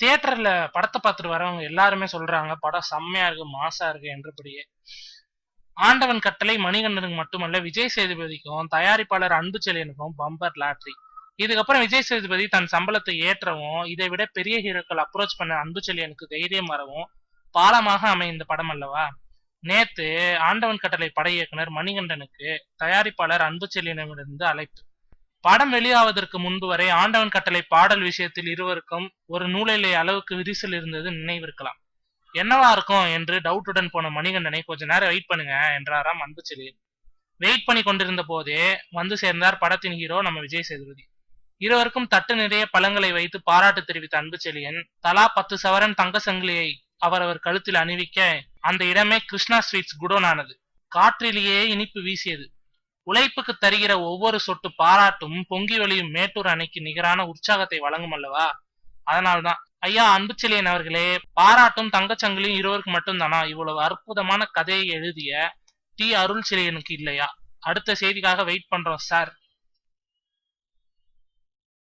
தியேட்டர்ல படத்தை பார்த்துட்டு வரவங்க எல்லாருமே சொல்றாங்க படம் செம்மையா இருக்கு, மாசா இருக்கு என்றபடியே. ஆண்டவன் கட்டளை மணிகண்டனுக்கு மட்டுமல்ல, விஜய் சேதுபதிக்கும் தயாரிப்பாளர் அன்பு செழியனுக்கும் பம்பர் லாட்ரி. இதுக்கப்புறம் விஜய் சேதுபதி தன் சம்பளத்தை ஏற்றவும், இதை விட பெரிய ஹீரோக்கள் அப்ரோச் பண்ண அன்பு செழியனுக்கு தைரியம் வரவும் பாலமாக அமைந்த படம் அல்லவா. நேத்து ஆண்டவன் கட்டளை பட இயக்குனர் மணிகண்டனுக்கு தயாரிப்பாளர் அன்பு செழியனிடமிருந்து அழைப்பு. படம் வெளியாவதற்கு முன்பு வரை ஆண்டவன் கட்டளை பாடல் விஷயத்தில் இருவருக்கும் ஒரு நூலிலை அளவுக்கு விரிசல் இருந்தது நினைவிருக்கலாம். என்னவா இருக்கும் என்று டவுட்டுடன் போன மணிகண்டனை கொஞ்ச நேரம் வெயிட் பண்ணுங்க என்றாராம் அன்பு செழியன். வெயிட் பண்ணி கொண்டிருந்த போதே வந்து சேர்ந்தார் படத்தின் ஹீரோ நம்ம விஜய் சேதுபதி. இருவருக்கும் தட்டு நிறைய பழங்களை வைத்து பாராட்டு தெரிவித்த அன்பு செழியன் தலா 10 சவரன் தங்க சங்கிலியை அவரவர் கழுத்தில் அணிவிக்க அந்த இடமே கிருஷ்ணா ஸ்வீட்ஸ் குடோன் ஆனது. காற்றிலேயே இனிப்பு வீசியது. உழைப்புக்கு தருகிற ஒவ்வொரு சொட்டு பாராட்டும் பொங்கி வழியும் மேட்டூர் அணைக்கு நிகரான உற்சாகத்தை வழங்கும் அல்லவா. அதனால்தான் ஐயா அன்பு செழியன் அவர்களே, பாராட்டும் தங்கச்சங்கிலியும் இருவருக்கு மட்டும்தானா? இவ்வளவு அற்புதமான கதையை எழுதிய டி அருள் செழியனுக்கு இல்லையா? அடுத்த செய்திக்காக வெயிட் பண்றோம் சார்.